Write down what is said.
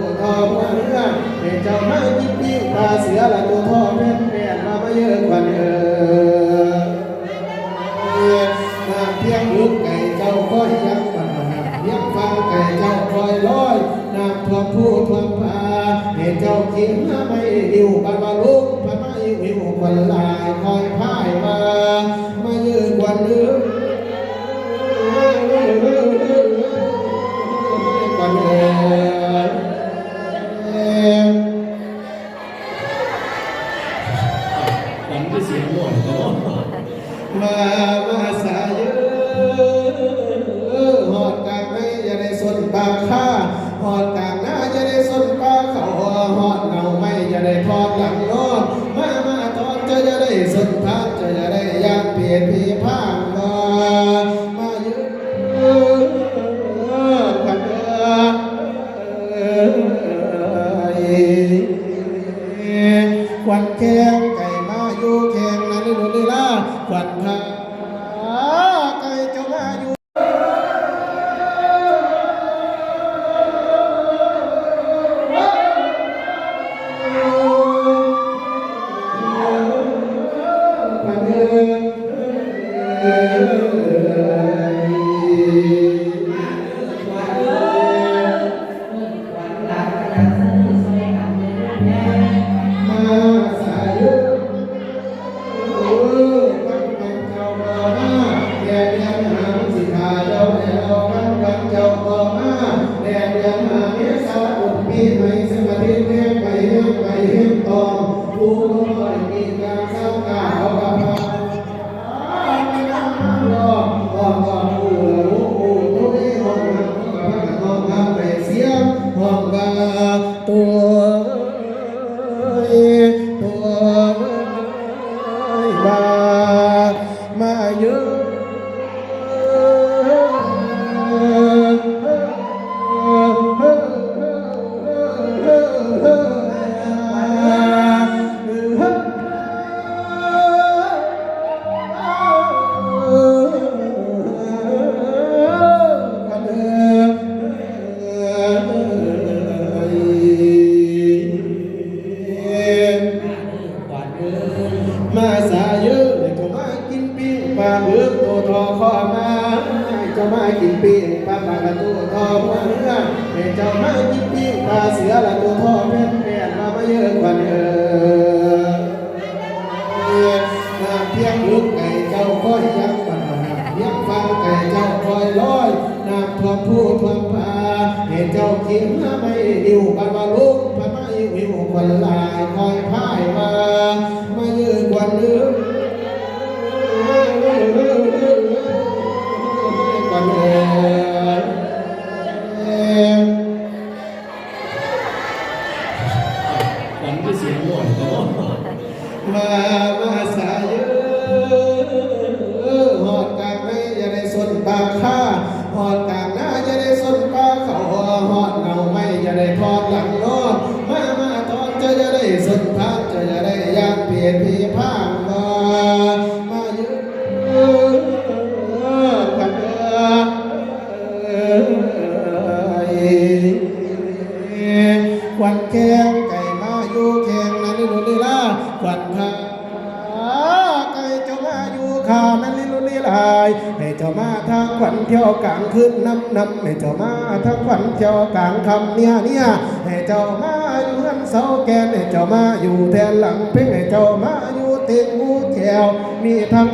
ตัวทอหัวเรือให้เจ้ามากินปิ้งปลาเสือละตัวทอแม่แม่มาเยอะกว่าน้ำเพียงลูกไก่เจ้าคอยยังปันน้ำเพียงฟังไก่เจ้าคอยลอยน้ำท่วมผู้ท่วมป่าให้เจ้ากินน้ำไม่ดิวปันมาลุกปันมาหิวคนลายคอยพายมาเยอะกว่าเนื้อฝันที่เสียงหน่อยตลอดมาสายหอดกลางไม่จะได้สนปลาข้าหอดกลางหน้าจะได้สนปลาเขาหอดเงาไม่จะได้ทอดหลังนอนมาทอดจะได้สนทานจะได้ยานเปลี่ยนพีผ้ามาเยอะขวัญขวัญแข้งไก่มาอยู่แข้งนั้นนี่ดูดีล่ะขวัญพาไก่เจ้ามาอยู่มาเยอะมาสายเยอะจะมากินปิ้งปลาเบือกตัวทอข้อมาจะมากินปิ้งปลาปลาละตัวทอหัวเรือให้เจ้ามากินปิ้งปลาเสือละตัวทอแม่มาเยอะกว่าน้ำเพียงลูกไก่เจ้าคอยยังปันน้ำเพียงฟังไก่เจ้าคอยลอยน้ำท่วมผู้ท่วมป่าให้เจ้ากินน้ำไม่ดิวปันมาลุกปันมาหิวคนลายคอยพายมาเยอะกว่าเนื้อฝันที่เสียงหน่อยตลอดมาสายหอดกลางไม่จะได้สนปลาข้าหอดกลางหน้าจะได้สนปลาเขาหอดเงาไม่จะได้ทอดหลังนอนมาทอดจะได้สนทานจะได้ยานเปลี่ยนพีผ้ามาเยอะขวัญขวัญแข้งไก่มาอยู่แข้งนั้นนี่ดูดีล่ะขวัญพาไก่เจ้ามาอยู่ขานั้นนี่ดูดีลายให้เจ้ามาทางขวัญเที่ยวกลางคืนน้ำให้เจ้ามาทางขวัญเที่ยวกลางคำเนี่ยให้เจ้ามาอยู่หันเสาแกนให้เจ้ามาอยู่แทนหลังเพ่งให้เจ้ามาอยู่เต็งงูแก้วมีทั้ง